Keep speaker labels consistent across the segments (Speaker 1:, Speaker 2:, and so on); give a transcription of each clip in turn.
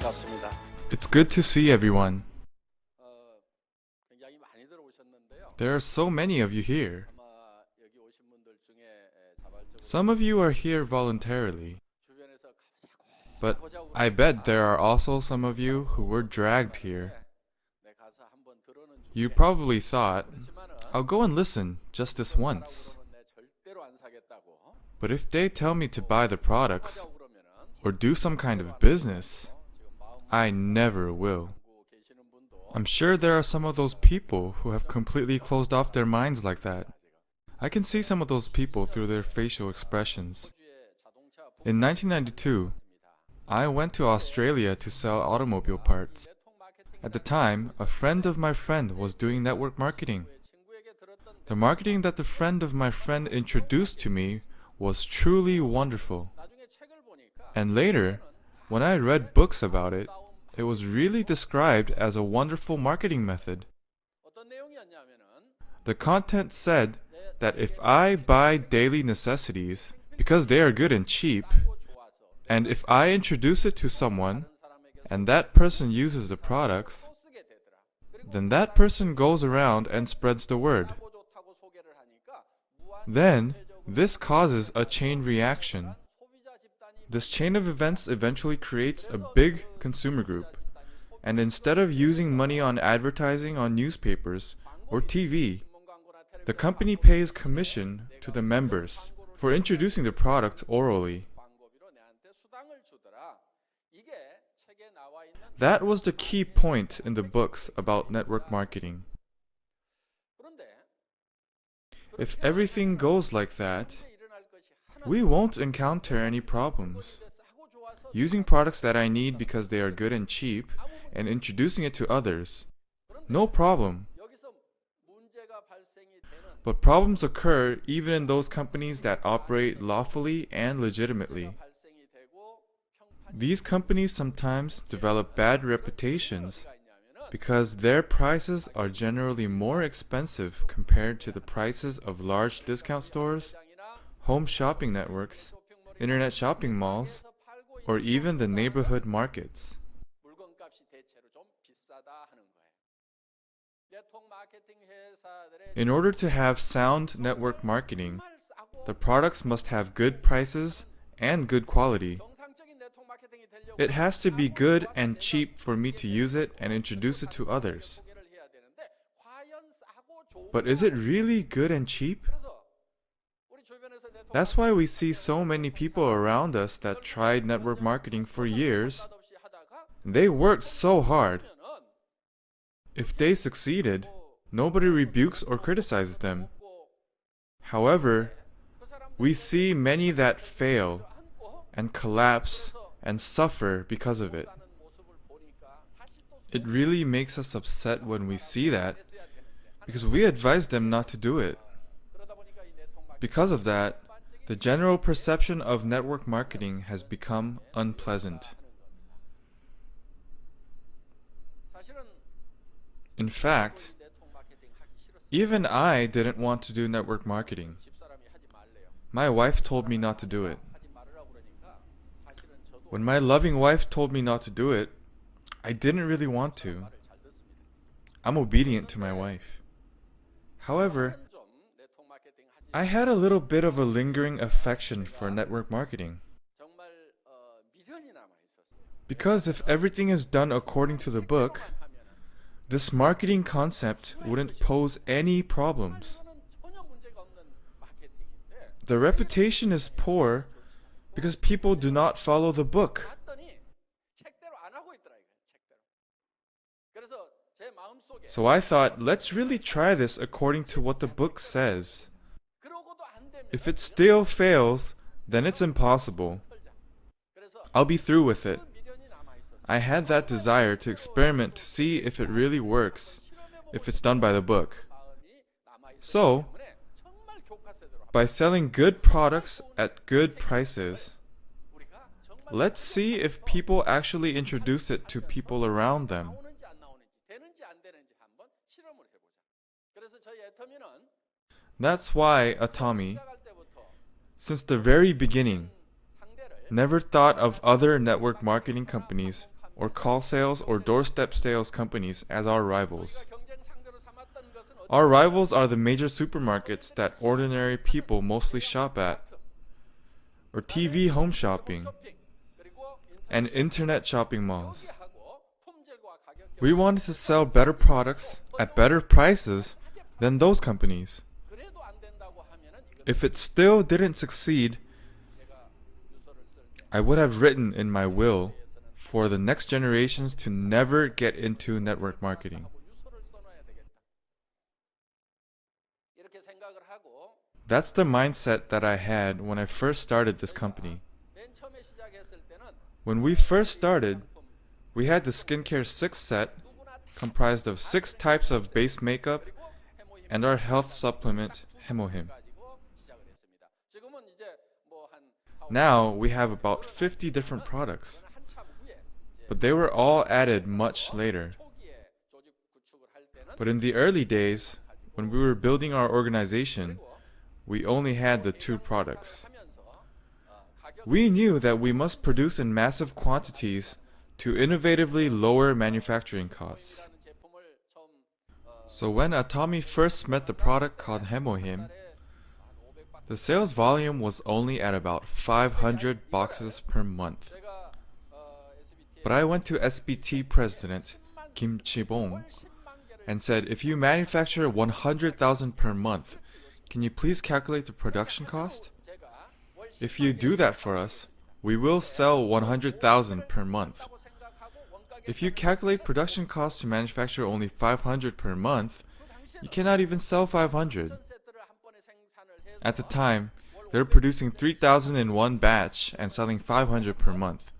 Speaker 1: 반갑습니다.
Speaker 2: It's good to see everyone.
Speaker 1: 굉장히 많이 들어오셨는데요.
Speaker 2: There are so many of you here.
Speaker 1: 아마 여기 오신 분들 중에 자발적으로
Speaker 2: Some of you are here voluntarily,
Speaker 1: 주변에서
Speaker 2: but I bet there are also some of you who were dragged here.
Speaker 1: 내 가서 한번 들어는
Speaker 2: You probably thought, I'll go and listen just this once.
Speaker 1: 내 절대로 안 사겠다고.
Speaker 2: But if they tell me to buy the products
Speaker 1: 그러면은
Speaker 2: or do some kind of business, I never will.
Speaker 1: 계시는 분도
Speaker 2: I'm sure there are some of those people who have completely closed off their minds like that. I can see some of those people through their facial expressions. In 1992, I went to Australia to sell automobile parts. At the time, a friend of my friend was doing network marketing. The marketing that the friend of my friend introduced to me was truly wonderful. And later, when I read books about it, it was really described as a wonderful marketing method.
Speaker 1: 어떤 내용이었냐면은
Speaker 2: The content said that if I buy daily necessities because they are good and cheap, and if I introduce it to someone and that person uses the products,
Speaker 1: 쓰게 되더라.
Speaker 2: then that person goes around and spreads the word.
Speaker 1: 좋고 좋다고 소개를 하니까
Speaker 2: Then, this causes a chain reaction.
Speaker 1: 소비자 집단이
Speaker 2: This chain of events eventually creates a big consumer group. And instead of using money on advertising on newspapers or TV, the company pays commission to the members for introducing the product orally.
Speaker 1: 광고비로 내한테 수당을 주더라. 이게 책에 나와 있는
Speaker 2: That was the key point in the books about network marketing.
Speaker 1: 그런데
Speaker 2: If everything goes like that,
Speaker 1: 일어날 것이 하나
Speaker 2: we won't encounter any problems.
Speaker 1: 싸고 좋아서
Speaker 2: Using products that I need because they are good and cheap and introducing it to others, no problem.
Speaker 1: 여기서 문제가 발생이 되는
Speaker 2: But problems occur even in those companies that operate lawfully and legitimately.
Speaker 1: 발생이 되고 평판
Speaker 2: These companies sometimes develop bad reputations
Speaker 1: 가 있냐면은
Speaker 2: because their prices are generally more expensive compared to the prices of large discount stores,
Speaker 1: 시장이나
Speaker 2: home shopping networks, internet shopping malls,
Speaker 1: 에서 팔고 있는
Speaker 2: or even the neighborhood markets.
Speaker 1: 물건값이 대체로 좀 비싸다 하는 거예요. 네트워크 마케팅 회사들의
Speaker 2: In order to have sound network marketing,
Speaker 1: 정말 싸고
Speaker 2: the products must have good prices and good quality.
Speaker 1: 정상적인 네트워크 마케팅이 되려고
Speaker 2: It has to be good and cheap for me to use it and introduce it to others.
Speaker 1: 소개를 해야 되는데 과연 싸고 좋은
Speaker 2: But is it really good and cheap?
Speaker 1: 그래서 우리 주변에서 네트워크
Speaker 2: That's why we see so many people around us that tried network marketing for years.
Speaker 1: 맛없이 하다가
Speaker 2: They worked so hard.
Speaker 1: 그러면은
Speaker 2: If they succeeded, nobody rebukes or criticizes them. However,
Speaker 1: 그 사람들
Speaker 2: we see many that fail
Speaker 1: 안고
Speaker 2: and collapse and suffer because of it.
Speaker 1: 사는 모습을 보니까 다시 또
Speaker 2: It really makes us upset when we see that
Speaker 1: 했어야 되는데
Speaker 2: because we advise them not to do it.
Speaker 1: 그러다 보니까 이 네트워크 마케팅
Speaker 2: Because of that, the general perception of network marketing has become unpleasant.
Speaker 1: 사실은
Speaker 2: In fact,
Speaker 1: 네트워크 마케팅 하기 싫었어요.
Speaker 2: even I didn't want to do network marketing.
Speaker 1: 집사람이 하지 말래요.
Speaker 2: My wife told me not to do it.
Speaker 1: 하지 말으라고 그러니까 사실은 저도
Speaker 2: When my loving wife told me not to do it, I didn't really want to.
Speaker 1: 말을 잘 듣습니다.
Speaker 2: I'm obedient to my wife. However,
Speaker 1: 좀 네트워크 마케팅 하지
Speaker 2: I had a little bit of a lingering affection for network marketing.
Speaker 1: 정말 미련이 남아 있었어요.
Speaker 2: Because if everything is done according to the book, this marketing concept wouldn't pose any problems.
Speaker 1: 이거는 전혀 문제가 없는 마케팅인데
Speaker 2: The reputation is poor because people do not follow the book.
Speaker 1: 봤더니 책대로 안 하고 있더라 이거 책대로. 그래서 제 마음속에
Speaker 2: So I thought, let's really try this according to what the book says.
Speaker 1: 그러고도 안 되면
Speaker 2: If it still fails, then it's impossible.
Speaker 1: 털자. 그래서
Speaker 2: I'll be through with it.
Speaker 1: 그 미련이 남아 있었어요.
Speaker 2: I had that desire to experiment to see if it really works, if it's done by the book.
Speaker 1: 마음이 남아 있었기
Speaker 2: So,
Speaker 1: 때문에 정말 교과서대로
Speaker 2: by selling good products at good prices,
Speaker 1: 우리가 정말
Speaker 2: let's see if people actually introduce it to people around them.
Speaker 1: 나오는지 안 나오는지 되는지 안 되는지 한번 실험을 해보자. 그래서 저희 애터미는
Speaker 2: That's why Atomy,
Speaker 1: 시작할 때부터
Speaker 2: since the very beginning,
Speaker 1: 상대를
Speaker 2: never thought of other network marketing companies or call sales or doorstep sales companies as our rivals. Our rivals are the major supermarkets that ordinary people mostly shop at, or TV home shopping, and internet shopping malls. We wanted to sell better products at better prices than those companies. If it still didn't succeed, I would have written in my will for the next generations to never get into network marketing. That's the mindset that I had when I first started this company. When we first started, we had the Skincare 6 set, comprised of 6 types of base makeup, and our health supplement, Hemohim. Now we have about 50 different products, but they were all added much later. But in the early days, when we were building our organization, we only had the 2 products. We knew that we must produce in massive quantities to innovatively lower manufacturing costs. So when Atomy first met the product called Hemohim, the sales volume was only at about 500 boxes per month. But I went to SBT president Kim Chi-bong and said, if you manufacture 100,000 per month, can you please calculate the production cost? If you do that for us, we will sell 100,000 per month. If you calculate production costs to manufacture only 500 per month, you cannot even sell 500. At the time, they were producing 3,000 in one batch and selling 500 per month.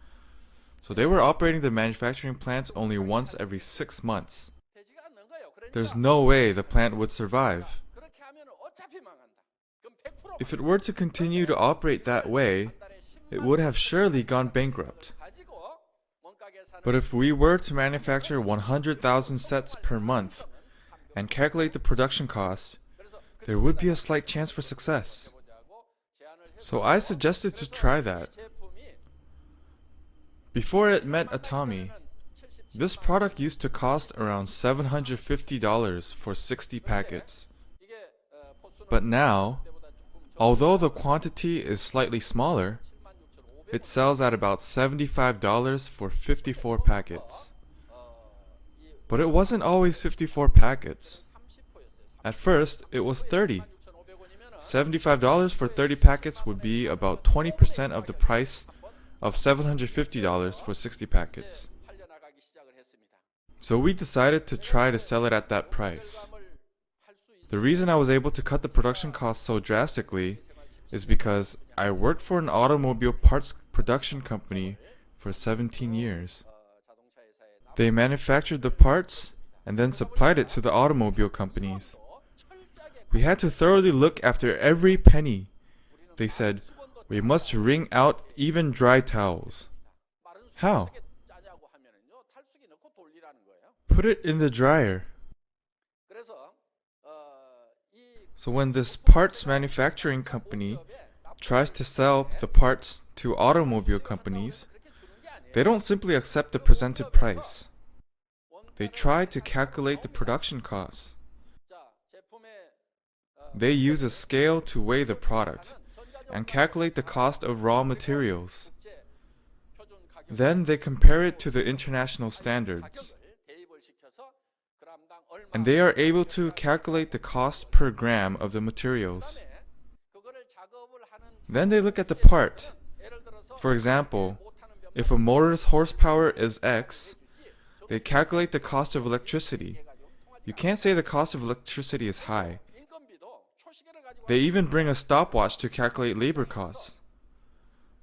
Speaker 2: So they were operating the manufacturing plants only once every 6 months. There's no way the plant would survive. If it were to continue to operate that way, it would have surely gone bankrupt. But if we were to manufacture 100,000 sets per month and calculate the production costs, there would be a slight chance for success. So I suggested to try that. Before it met Atomy, this product used to cost around $750 for 60 packets. But now, although the quantity is slightly smaller, it sells at about $75 for 54 packets. But it wasn't always 54 packets. At first, it was 30. $75 for 30 packets would be about 20% of the price of $750 for 60 packets. So we decided to try to sell it at that price. The reason I was able to cut the production cost so drastically is because I worked for an automobile parts production company for 17 years. They manufactured the parts and then supplied it to the automobile companies. We had to thoroughly look after every penny. They said, we must wring out even dry towels. How? Put it in the dryer. So when this parts manufacturing company tries to sell the parts to automobile companies, they don't simply accept the presented price. They try to calculate the production costs. They use a scale to weigh the product and calculate the cost of raw materials. Then they compare it to the international standards. And they are able to calculate the cost per gram of the materials. Then they look at the part. For example, if a motor's horsepower is X, they calculate the cost of electricity. You can't say the cost of electricity is high. They even bring a stopwatch to calculate labor costs.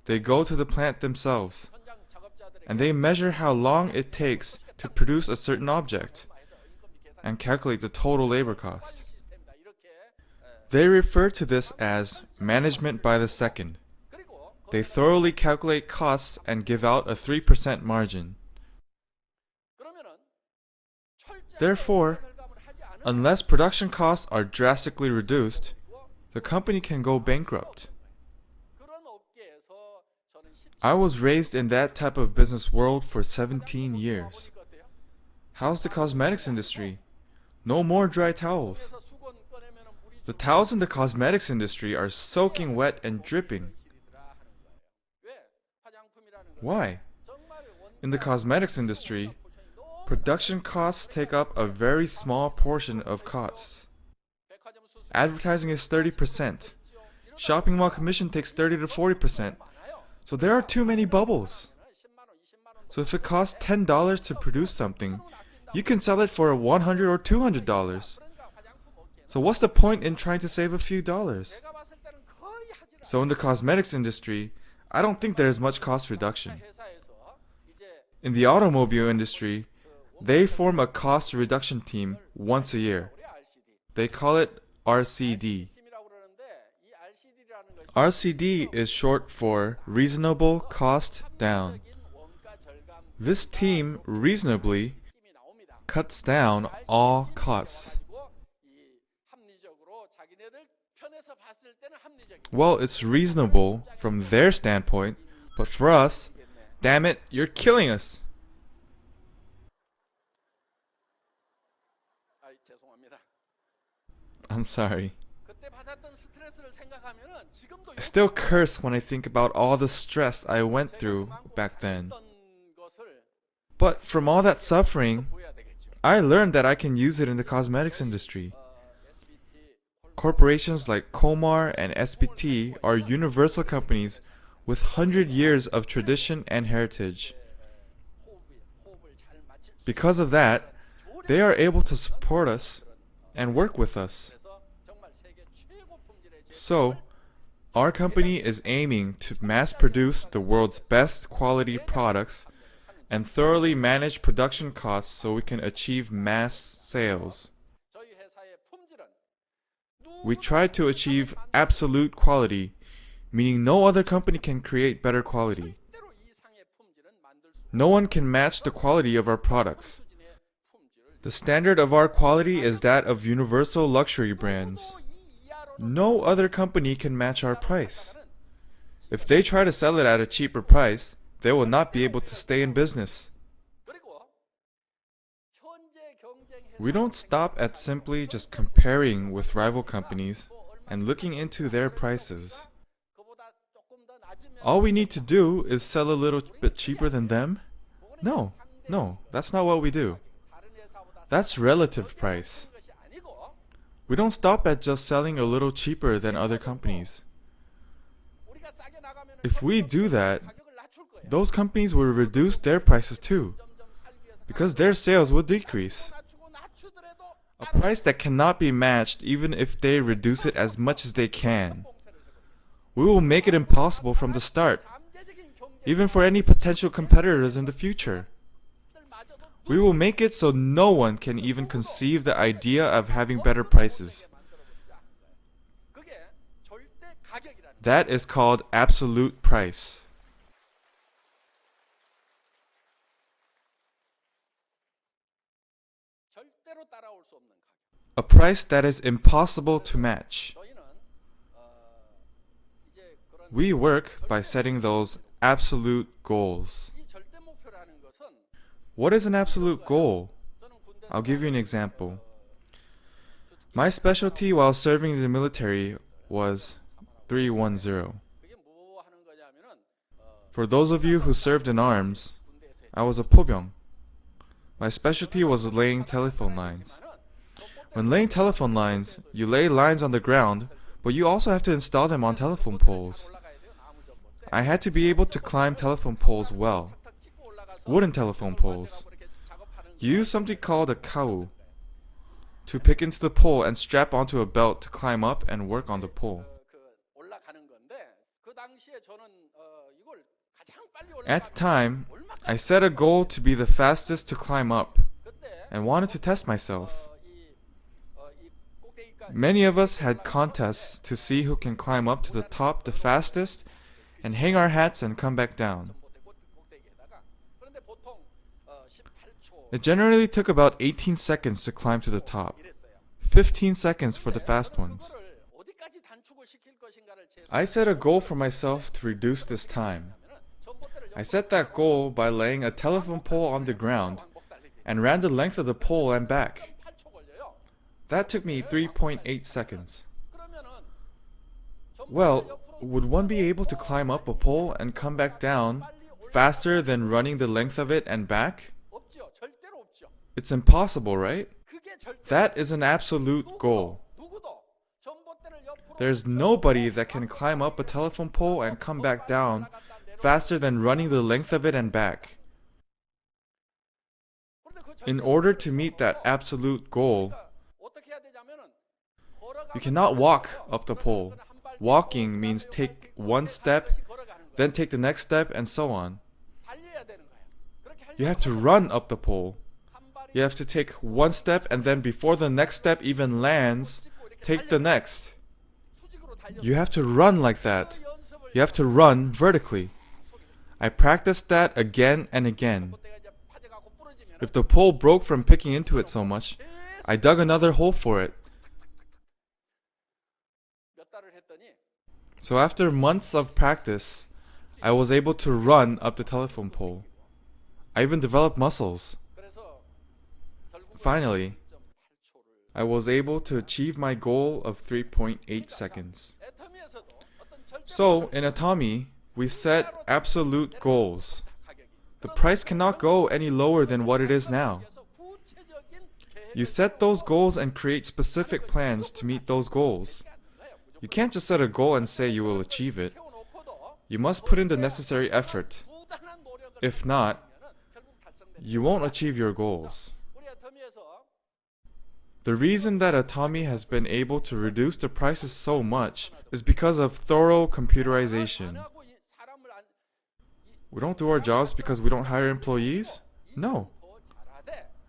Speaker 2: They go to the plant themselves, and they measure how long it takes to produce a certain object, and calculate the total labor cost. They refer to this as management by the second. They thoroughly calculate costs and give out a 3% margin. Therefore, unless production costs are drastically reduced, the company can go bankrupt. I was raised in that type of business world for 17 years. How's the cosmetics industry? No more dry towels. The towels in the cosmetics industry are soaking wet and dripping. Why? In the cosmetics industry, production costs take up a very small portion of costs. Advertising is 30%. Shopping mall commission takes 30 to 40%. So there are too many bubbles. So if it costs $10 to produce something, you can sell it for $100 or $200. So what's the point in trying to save a few dollars? So in the cosmetics industry, I don't think there is much cost reduction. In the automobile industry, they form a cost reduction team once a year. They call it RCD. RCD is short for Reasonable Cost Down. This team reasonably cuts down all costs. Well, it's reasonable from their standpoint, but for us, damn it, you're killing us. I'm sorry. I still curse when I think about all the stress I went through back then. But from all that suffering, I learned that I can use it in the cosmetics industry. Corporations like Komar and SBT are universal companies with 100 years of tradition and heritage. Because of that, they are able to support us and work with us. So, our company is aiming to mass produce the world's best quality products and thoroughly manage production costs so we can achieve mass sales. We try to achieve absolute quality, meaning no other company can create better quality. No one can match the quality of our products. The standard of our quality is that of universal luxury brands. No other company can match our price. If they try to sell it at a cheaper price, they will not be able to stay in business. We don't stop at simply just comparing with rival companies and looking into their prices. All we need to do is sell a little bit cheaper than them? No, that's not what we do. That's relative price. We don't stop at just selling a little cheaper than other companies. If we do that, those companies will reduce their prices too, because their sales will decrease. A price that cannot be matched even if they reduce it as much as they can. We will make it impossible from the start, even for any potential competitors in the future. We will make it so no one can even conceive the idea of having better prices. That is called absolute price. A price that is impossible to match. We work by setting those absolute goals. What is an absolute goal? I'll give you an example. My specialty while serving in the military was 310. For those of you who served in arms, I was a 포병. My specialty was laying telephone lines. When laying telephone lines, you lay lines on the ground, but you also have to install them on telephone poles. I had to be able to climb telephone poles well. Wooden telephone poles. You use something called a kau to pick into the pole and strap onto a belt to climb up and work on the pole. At the time, I set a goal to be the fastest to climb up and wanted to test myself. Many of us had contests to see who can climb up to the top the fastest and hang our hats and come back down. It generally took about 18 seconds to climb to the top, 15 seconds for the fast ones. I set a goal for myself to reduce this time. I set that goal by laying a telephone pole on the ground and ran the length of the pole and back. That took me 3.8 seconds. Well, would one be able to climb up a pole and come back down faster than running the length of it and back? It's impossible, right? That is an absolute goal. There's nobody that can climb up a telephone pole and come back down faster than running the length of it and back. In order to meet that absolute goal, you cannot walk up the pole. Walking means take one step, then take the next step, and so on. You have to run up the pole. You have to take one step, and then before the next step even lands, take the next. You have to run like that. You have to run vertically. I practiced that again and again. If the pole broke from picking into it so much, I dug another hole for it. So after months of practice, I was able to run up the telephone pole. I even developed muscles. Finally, I was able to achieve my goal of 3.8 seconds. So, in Atomy, we set absolute goals. The price cannot go any lower than what it is now. You set those goals and create specific plans to meet those goals. You can't just set a goal and say you will achieve it. You must put in the necessary effort. If not, you won't achieve your goals. The reason that Atomy has been able to reduce the prices so much is because of thorough computerization. We don't do our jobs because we don't hire employees? No.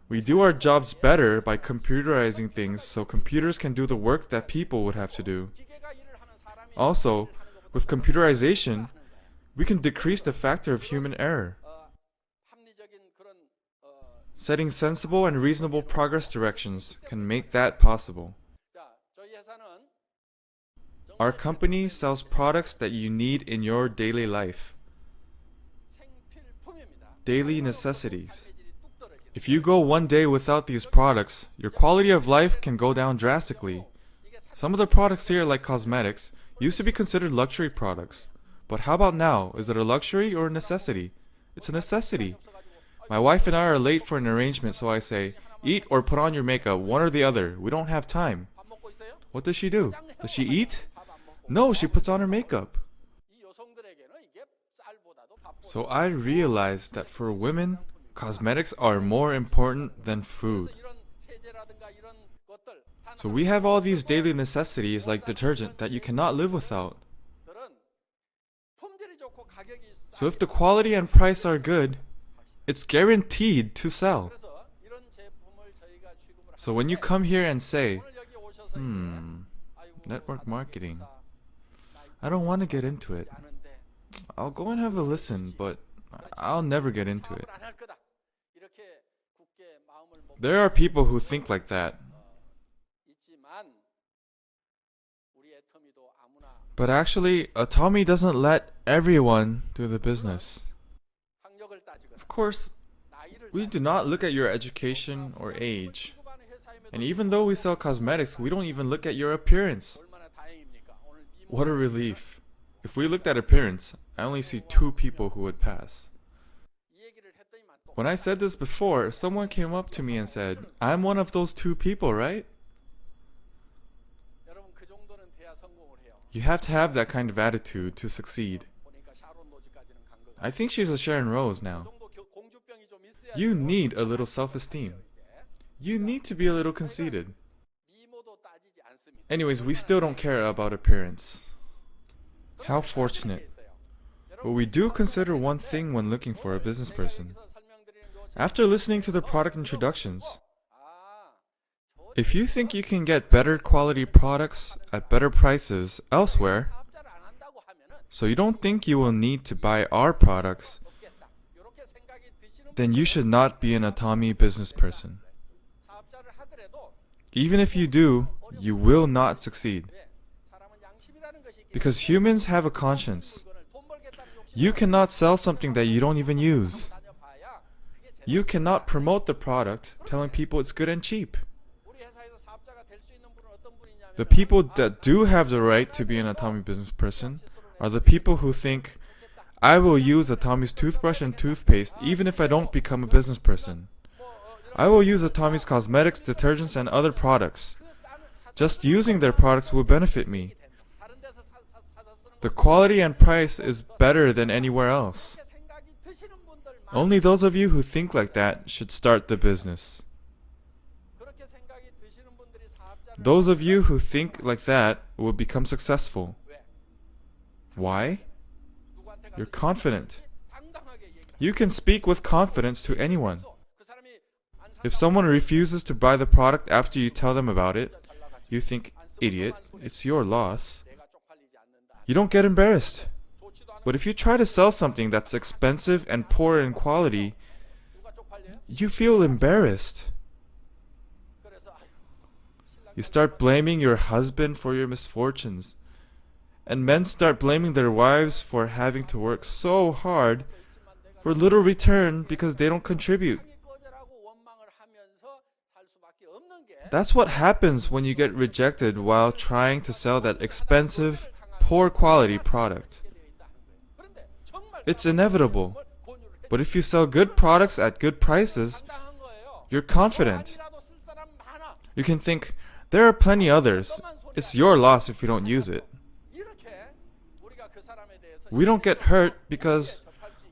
Speaker 2: We do our jobs better by computerizing things so computers can do the work that people would have to do. Also, with computerization, we can decrease the factor of human error. Setting sensible and reasonable progress directions can make that possible. Our company sells products that you need in your daily life. Daily necessities. If you go one day without these products, your quality of life can go down drastically. Some of the products here, like cosmetics, used to be considered luxury products. But how about now? Is it a luxury or a necessity? It's a necessity. My wife and I are late for an arrangement, so I say, eat or put on your makeup, one or the other. We don't have time. What does she do? Does she eat? No, she puts on her makeup. So I realized that for women, cosmetics are more important than food. So we have all these daily necessities like detergent that you cannot live without. So if the quality and price are good, it's guaranteed to sell. So when you come here and say, network marketing, I don't want to get into it. I'll go and have a listen, but I'll never get into it. There are people who think like that. But actually, Atomy doesn't let everyone do the business. Of course, we do not look at your education or age. And even though we sell cosmetics, we don't even look at your appearance. What a relief. If we looked at appearance, I only see 2 people who would pass. When I said this before, someone came up to me and said, I'm one of those 2 people, right? You have to have that kind of attitude to succeed. I think she's a Sharon Rose now. You need a little self-esteem. You need to be a little conceited. Anyways, we still don't care about appearance. How fortunate. But we do consider one thing when looking for a business person. After listening to the product introductions, if you think you can get better quality products at better prices elsewhere, so you don't think you will need to buy our products, then you should not be an Atomy business person. Even if you do, you will not succeed. Because humans have a conscience. You cannot sell something that you don't even use. You cannot promote the product telling people it's good and cheap. The people that do have the right to be an Atomy business person are the people who think, I will use Atomy's toothbrush and toothpaste even if I don't become a business person. I will use Atomy's cosmetics, detergents, and other products. Just using their products will benefit me. The quality and price is better than anywhere else. Only those of you who think like that should start the business. Those of you who think like that will become successful. Why? You're confident. You can speak with confidence to anyone. If someone refuses to buy the product after you tell them about it, you think, idiot, it's your loss. You don't get embarrassed. But if you try to sell something that's expensive and poor in quality, you feel embarrassed. You start blaming your husband for your misfortunes. And men start blaming their wives for having to work so hard for little return because they don't contribute. That's what happens when you get rejected while trying to sell that expensive, poor quality product. It's inevitable. But if you sell good products at good prices, you're confident. You can think, there are plenty others. It's your loss if you don't use it. We don't get hurt because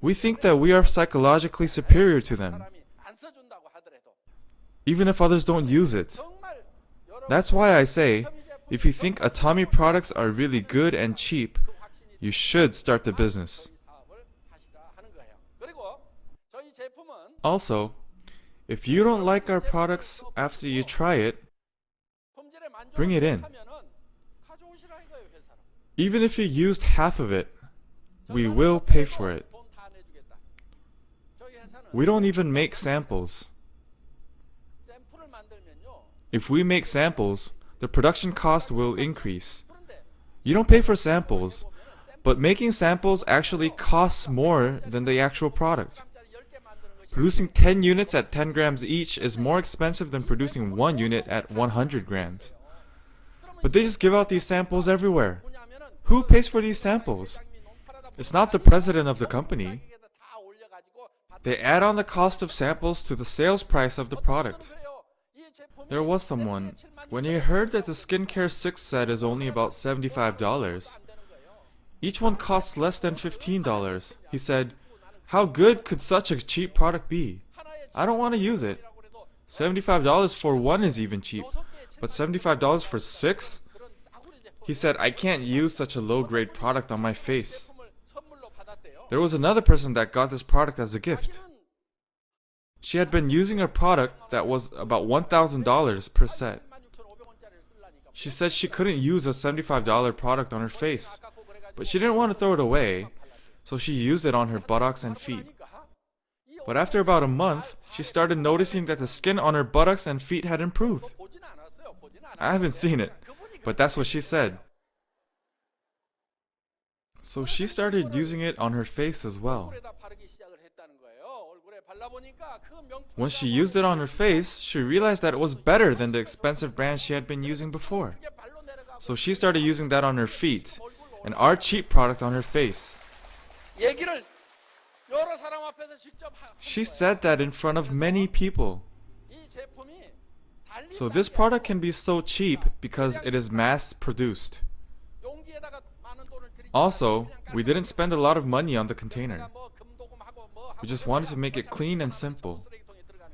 Speaker 2: we think that we are psychologically superior to them, even if others don't use it. That's why I say, if you think Atomy products are really good and cheap, you should start the business. Also, if you don't like our products after you try it, bring it in. Even if you used half of it, we will pay for it. We don't even make samples. If we make samples, the production cost will increase. You don't pay for samples, but making samples actually costs more than the actual product. Producing 10 units at 10 grams each is more expensive than producing 1 unit at 100 grams. But they just give out these samples everywhere. Who pays for these samples? It's not the president of the company. They add on the cost of samples to the sales price of the product. There was someone, when he heard that the skincare 6 set is only about $75, each one costs less than $15, he said, how good could such a cheap product be? I don't want to use it. $75 for one is even cheap, but $75 for 6? He said, I can't use such a low-grade product on my face. There was another person that got this product as a gift. She had been using a product that was about $1,000 per set. She said she couldn't use a $75 product on her face, but she didn't want to throw it away, so she used it on her buttocks and feet. But after about a month, she started noticing that the skin on her buttocks and feet had improved. I haven't seen it, but that's what she said. So she started using it on her face as well. When she used it on her face, she realized that it was better than the expensive brand she had been using before. So she started using that on her feet, and our cheap product on her face. She said that in front of many people. So this product can be so cheap because it is mass-produced. Also, we didn't spend a lot of money on the container. We just wanted to make it clean and simple.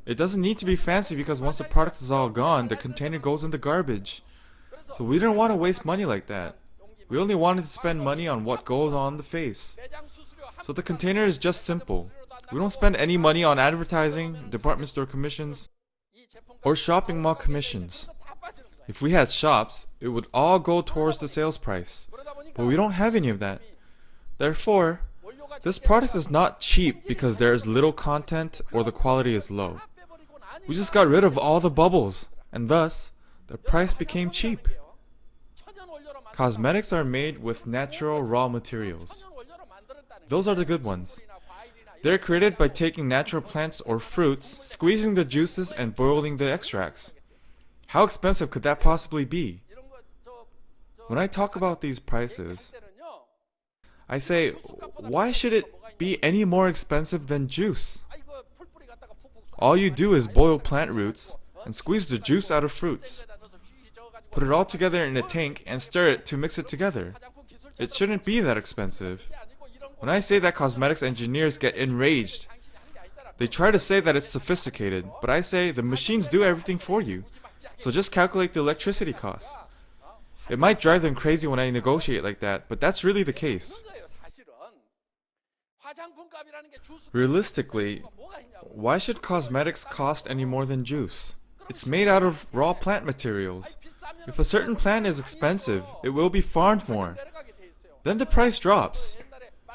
Speaker 2: It doesn't need to be fancy because once the product is all gone, the container goes in the garbage. So we didn't want to waste money like that. We only wanted to spend money on what goes on the face. So the container is just simple. We don't spend any money on advertising, department store commissions, or shopping mall commissions. If we had shops, it would all go towards the sales price. But we don't have any of that. Therefore, this product is not cheap because there is little content or the quality is low. We just got rid of all the bubbles, and thus, the price became cheap. Cosmetics are made with natural raw materials. Those are the good ones. They're created by taking natural plants or fruits, squeezing the juices and boiling the extracts. How expensive could that possibly be? When I talk about these prices, I say, why should it be any more expensive than juice? All you do is boil plant roots and squeeze the juice out of fruits. Put it all together in a tank and stir it to mix it together. It shouldn't be that expensive. When I say that cosmetics engineers get enraged, they try to say that it's sophisticated, but I say the machines do everything for you. So just calculate the electricity costs. It might drive them crazy when I negotiate like that, but that's really the case. Realistically, why should cosmetics cost any more than juice? It's made out of raw plant materials. If a certain plant is expensive, it will be farmed more. Then the price drops.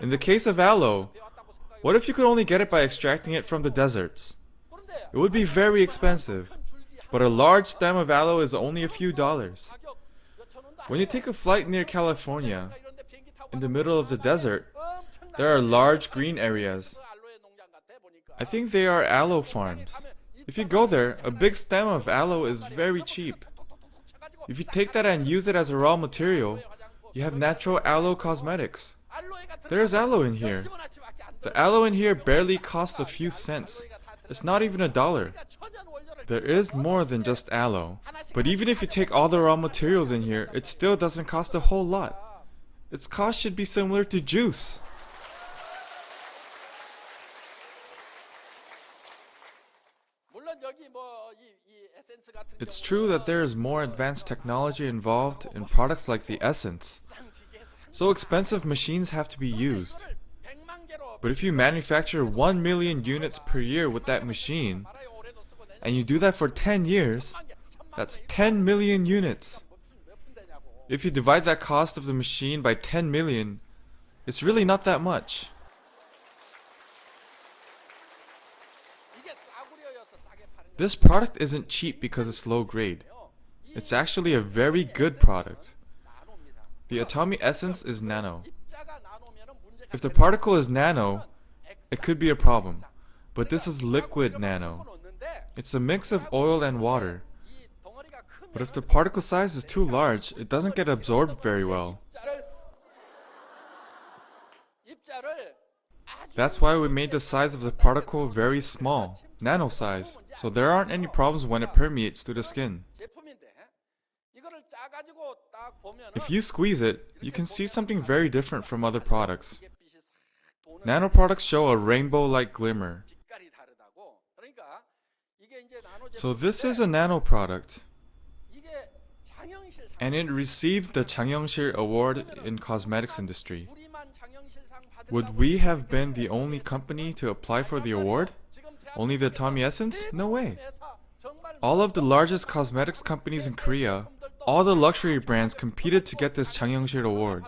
Speaker 2: In the case of aloe, what if you could only get it by extracting it from the deserts? It would be very expensive, but a large stem of aloe is only a few dollars. When you take a flight near California, in the middle of the desert, there are large green areas. I think they are aloe farms. If you go there, a big stem of aloe is very cheap. If you take that and use it as a raw material, you have natural aloe cosmetics. There is aloe in here. The aloe in here barely costs a few cents. It's not even $1. There is more than just aloe. But even if you take all the raw materials in here, it still doesn't cost a whole lot. Its cost should be similar to juice. It's true that there is more advanced technology involved in products like the essence. So expensive machines have to be used. But if you manufacture 1 million units per year with that machine, and you do that for 10 years, that's 10 million units. If you divide that cost of the machine by 10 million, it's really not that much. This product isn't cheap because it's low grade. It's actually a very good product. The Atomy essence is nano. If the particle is nano, it could be a problem. But this is liquid nano. It's a mix of oil and water. But if the particle size is too large, it doesn't get absorbed very well. That's why we made the size of the particle very small, nano size, so there aren't any problems when it permeates through the skin. If you squeeze it, you can see something very different from other products. Nano products show a rainbow-like glimmer. So this is a nano product, and it received the 장영실 Award in cosmetics industry. Would we have been the only company to apply for the award? Only the Atomy Essence? No way. All of the largest cosmetics companies in Korea, all the luxury brands competed to get this 장영실 Award.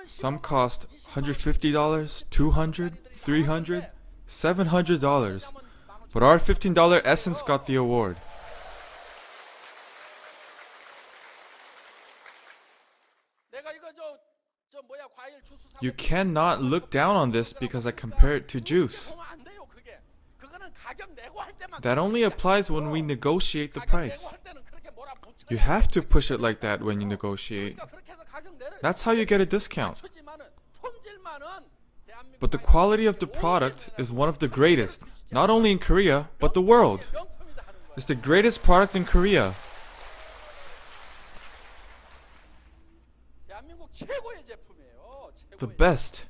Speaker 2: Some cost $150, $200, $300, $700, but our $15 Essence got the award. You cannot look down on this because I compare it to juice. That only applies when we negotiate the price. You have to push it like that when you negotiate. That's how you get a discount. But the quality of the product is one of the greatest, not only in Korea, but the world. It's the greatest product in Korea. The best.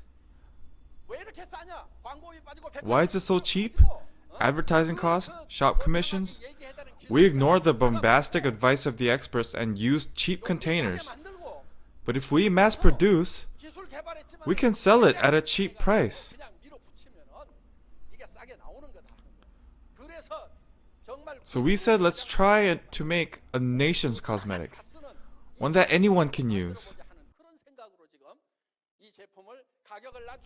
Speaker 2: Why is it so cheap? Advertising costs, shop commissions. We ignore the bombastic advice of the experts and use cheap containers. But if we mass produce, we can sell it at a cheap price. So we said let's try it to make a nation's cosmetic, one that anyone can use.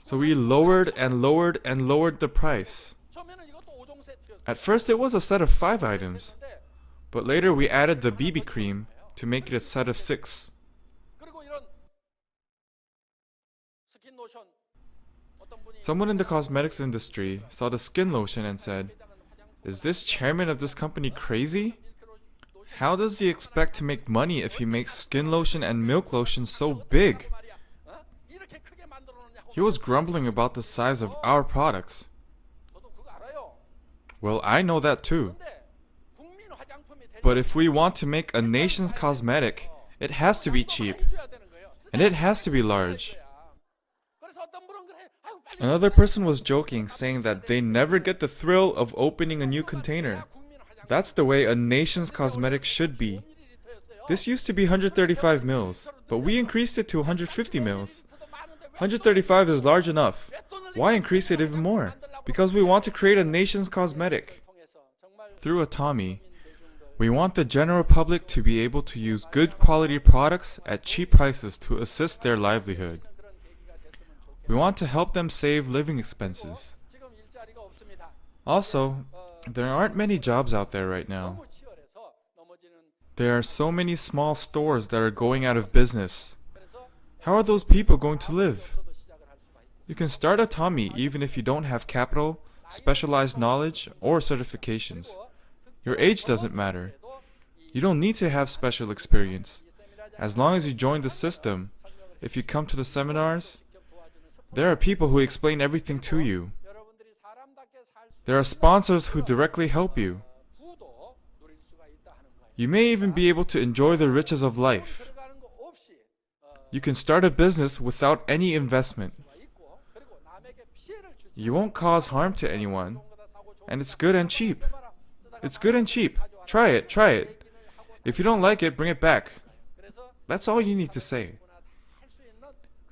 Speaker 2: So we lowered and lowered and lowered the price. At first it was a set of 5 items, but later we added the BB cream to make it a set of 6. Someone in the cosmetics industry saw the skin lotion and said, "Is this chairman of this company crazy? How does he expect to make money if he makes skin lotion and milk lotion so big?" He was grumbling about the size of our products. Well, I know that too. But if we want to make a nation's cosmetic, it has to be cheap. And it has to be large. Another person was joking, saying that they never get the thrill of opening a new container. That's the way a nation's cosmetic should be. This used to be 135 mils, but we increased it to 150 mils. 135 is large enough. Why increase it even more? Because we want to create a nation's cosmetic. Through Atomy, we want the general public to be able to use good quality products at cheap prices to assist their livelihood. We want to help them save living expenses. Also, there aren't many jobs out there right now. There are so many small stores that are going out of business. How are those people going to live? You can start Atomy even if you don't have capital, specialized knowledge, or certifications. Your age doesn't matter. You don't need to have special experience. As long as you join the system, if you come to the seminars, there are people who explain everything to you. There are sponsors who directly help you. You may even be able to enjoy the riches of life. You can start a business without any investment. You won't cause harm to anyone, and it's good and cheap. It's good and cheap. Try it, try it. If you don't like it, bring it back. That's all you need to say.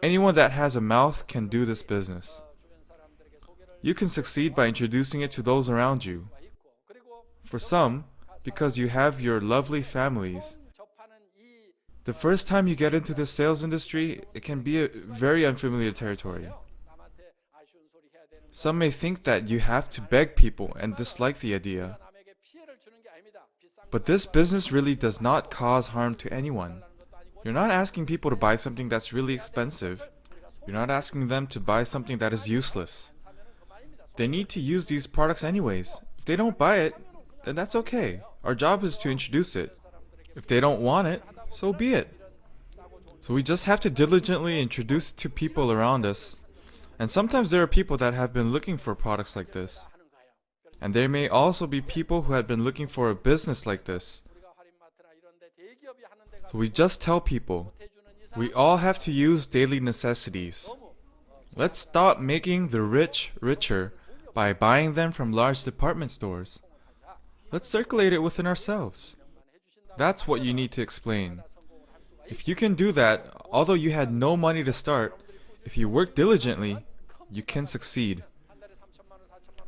Speaker 2: Anyone that has a mouth can do this business. You can succeed by introducing it to those around you. For some, because you have your lovely families. The first time you get into the sales industry, it can be a very unfamiliar territory. Some may think that you have to beg people and dislike the idea. But this business really does not cause harm to anyone. You're not asking people to buy something that's really expensive. You're not asking them to buy something that is useless. They need to use these products anyways. If they don't buy it, then that's okay. Our job is to introduce it. If they don't want it, so be it. So we just have to diligently introduce it to people around us. And sometimes there are people that have been looking for products like this. And there may also be people who had been looking for a business like this. So we just tell people, we all have to use daily necessities. Let's stop making the rich richer by buying them from large department stores. Let's circulate it within ourselves. That's what you need to explain. If you can do that, although you had no money to start, if you work diligently, you can succeed.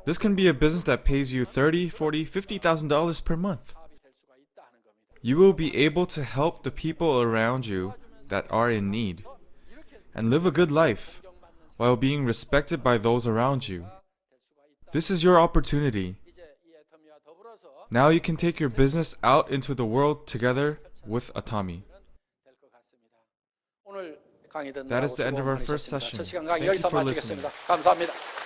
Speaker 2: This can be a business that pays you $30,000, $40,000, $50,000 per month. You will be able to help the people around you that are in need and live a good life while being respected by those around you. This is your opportunity. Now you can take your business out into the world together with Atomy. That is the end of our first session. Thank you for listening.
Speaker 1: 감사합니다.